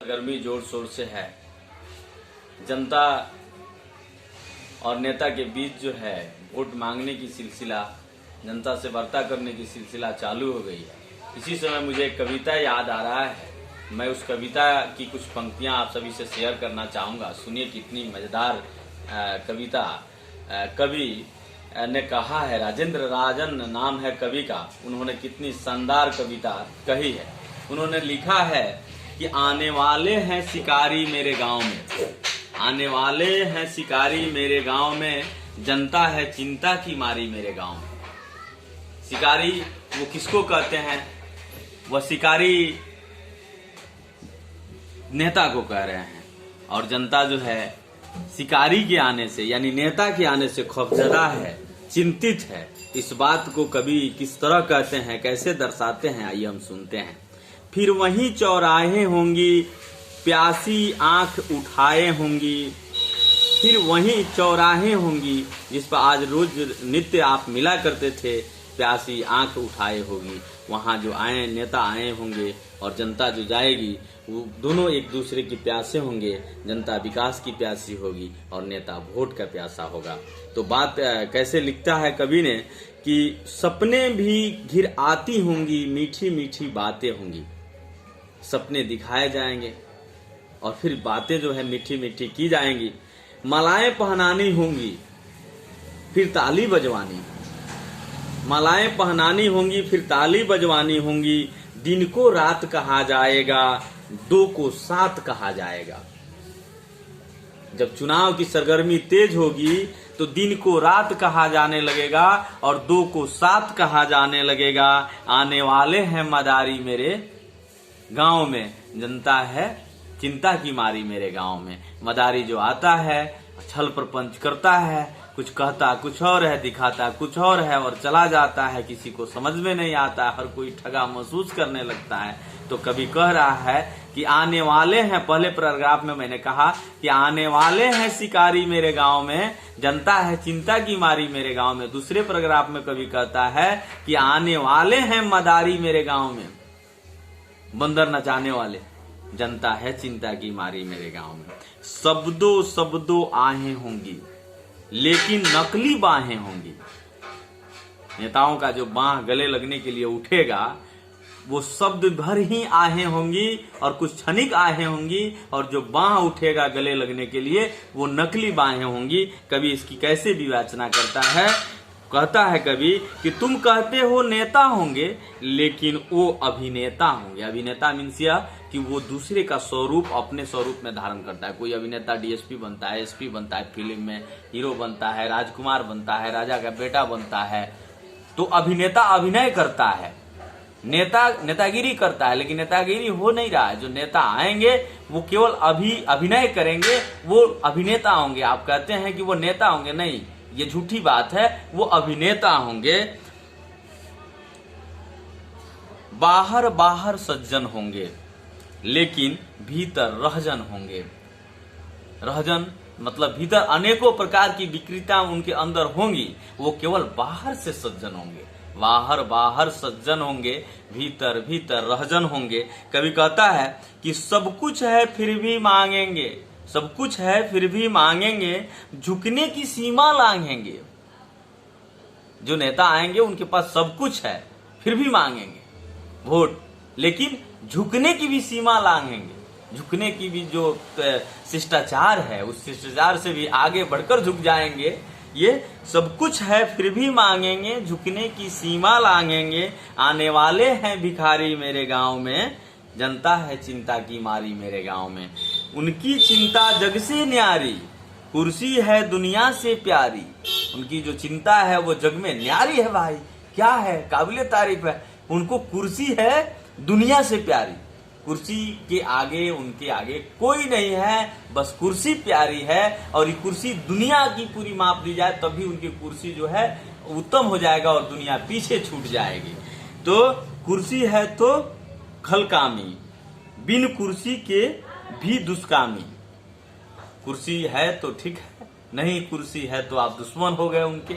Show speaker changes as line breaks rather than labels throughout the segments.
गर्मी जोर शोर से है। जनता और नेता के बीच जो है वोट मांगने की सिलसिला, जनता से वार्ता करने की सिलसिला चालू हो गई है। इसी समय मुझे एक कविता याद आ रहा है। मैं उस कविता की कुछ पंक्तियां आप सभी से शेयर करना चाहूँगा। सुनिए कितनी मजेदार कविता। कवि ने कहा है, राजेंद्र राजन नाम है कवि का। उन्होंने कितनी शानदार कविता कही है। उन्होंने लिखा है कि आने वाले हैं शिकारी मेरे गांव में, आने वाले हैं शिकारी मेरे गांव में, जनता है चिंता की मारी मेरे गांव में। शिकारी वो किसको कहते हैं? वह शिकारी नेता को कह रहे हैं। और जनता जो है शिकारी के आने से यानी नेता के आने से खौफजदा है, चिंतित है। इस बात को कवि किस तरह कहते हैं, कैसे दर्शाते हैं, आइए हम सुनते हैं। फिर वहीं चौराहे होंगी, प्यासी आंख उठाए होंगी। फिर वहीं चौराहे होंगी जिस पर आज रोज नित्य आप मिला करते थे, प्यासी आंख उठाए होगी। वहां जो आए नेता आए होंगे और जनता जो जाएगी, वो दोनों एक दूसरे की प्यासे होंगे। जनता विकास की प्यासी होगी और नेता वोट का प्यासा होगा। तो बात कैसे लिखता है कवि ने कि सपने भी घिर आती होंगी, मीठी मीठी बातें होंगी। सपने दिखाए जाएंगे और फिर बातें जो है मीठी मीठी की जाएंगी। मालाएं पहनानी होंगी, फिर ताली बजवानी। मालाएं पहनानी होंगी, फिर ताली बजवानी होंगी। दिन को रात कहा जाएगा, दो को साथ कहा जाएगा। जब चुनाव की सरगर्मी तेज होगी तो दिन को रात कहा जाने लगेगा और दो को साथ कहा जाने लगेगा। आने वाले हैं मदारी मेरे गांव में, जनता है चिंता की मारी मेरे गांव में। मदारी जो आता है, छल प्रपंच करता है, कुछ कहता कुछ और है, दिखाता कुछ और है और चला जाता है। किसी को समझ में नहीं आता, हर कोई ठगा महसूस करने लगता है। तो कवि कह रहा है कि आने वाले हैं, पहले पैराग्राफ में मैंने कहा कि आने वाले हैं शिकारी मेरे गांव में, जनता है चिंता की मारी मेरे गांव में। दूसरे पैराग्राफ में कवि कहता है कि आने वाले हैं मदारी मेरे गांव में, बंदर नचाने वाले, जनता है चिंता की मारी मेरे गांव में। शब्दों शब्दों आहें होंगी, लेकिन नकली बाहें होंगी। नेताओं का जो बाह गले लगने के लिए उठेगा, वो शब्द भर ही आहें होंगी और कुछ क्षणिक आहें होंगी, और जो बाह उठेगा गले लगने के लिए वो नकली बाहें होंगी। कवि इसकी कैसे विवेचना करता है? कहता है कवि कि तुम कहते हो नेता होंगे, लेकिन वो अभिनेता होंगे। अभिनेता मीन्स यह कि वो दूसरे का स्वरूप अपने स्वरूप में धारण करता है। कोई अभिनेता डीएसपी बनता है, एसपी बनता है, फिल्म में हीरो बनता है, राजकुमार बनता है, राजा का बेटा बनता है। तो अभिनेता अभिनय करता है, नेता नेतागिरी करता है, लेकिन नेतागिरी हो नहीं रहा है। जो नेता आएंगे वो केवल अभिनय करेंगे, वो अभिनेता होंगे। आप कहते हैं कि वो नेता होंगे, नहीं, ये झूठी बात है। वो अभिनेता होंगे। बाहर बाहर सज्जन होंगे, लेकिन भीतर रहजन होंगे। रहजन मतलब भीतर अनेकों प्रकार की विकृतियां उनके अंदर होंगी, वो केवल बाहर से सज्जन होंगे। बाहर बाहर सज्जन होंगे, भीतर भीतर रहजन होंगे। कवि कहता है कि सब कुछ है फिर भी मांगेंगे, सब कुछ है फिर भी मांगेंगे, झुकने की सीमा लांघेंगे। जो नेता आएंगे उनके पास सब कुछ है, फिर भी मांगेंगे वोट, लेकिन झुकने की भी सीमा लांघेंगे। झुकने की भी जो शिष्टाचार है, उस शिष्टाचार से भी आगे बढ़कर झुक जाएंगे। ये सब कुछ है फिर भी मांगेंगे, झुकने की सीमा लांघेंगे। आने वाले हैं भिखारी मेरे गांव में, जनता है चिंता की मारी मेरे गांव में। उनकी चिंता जग से न्यारी, कुर्सी है दुनिया से प्यारी। उनकी जो चिंता है वो जग में न्यारी है भाई, क्या है, काबिले तारीफ है। उनको कुर्सी है दुनिया से प्यारी, कुर्सी के आगे उनके आगे कोई नहीं है, बस कुर्सी प्यारी है। और ये कुर्सी दुनिया की पूरी माप दी जाए तभी उनकी कुर्सी जो है उत्तम हो जाएगा और दुनिया पीछे छूट जाएगी। तो कुर्सी है तो खलकामी, बिन कुर्सी के भी दुष्कामी। कुर्सी है तो ठीक है, नहीं कुर्सी है तो आप दुश्मन हो गए उनके।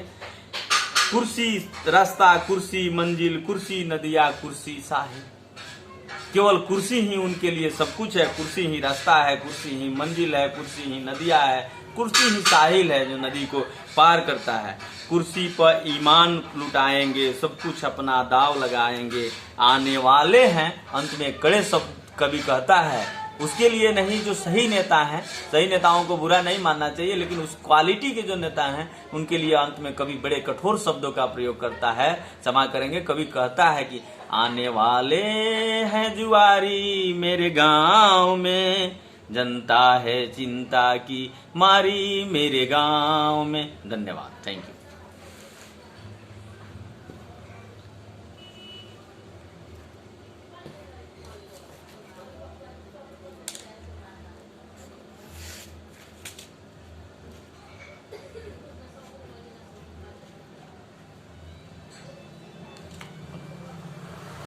कुर्सी रास्ता, कुर्सी मंजिल, कुर्सी नदिया, कुर्सी साहिब। केवल कुर्सी ही उनके लिए सब कुछ है। कुर्सी ही रास्ता है, कुर्सी ही मंजिल है, कुर्सी ही नदियां है, कुर्सी ही साहिल है जो नदी को पार करता है। कुर्सी पर ईमान लुटाएंगे, सब कुछ अपना दाव लगाएंगे, आने वाले हैं अंत में कड़े शब्द कवि कहता है। उसके लिए नहीं जो सही नेता हैं, सही नेताओं को बुरा नहीं मानना चाहिए, लेकिन उस क्वालिटी के जो नेता हैं उनके लिए अंत में कवि बड़े कठोर शब्दों का प्रयोग करता है। क्षमा करेंगे, कवि कहता है कि आने वाले हैं जुआरी मेरे गांव में, जनता है चिंता की मारी मेरे गांव में। धन्यवाद, थैंक यू।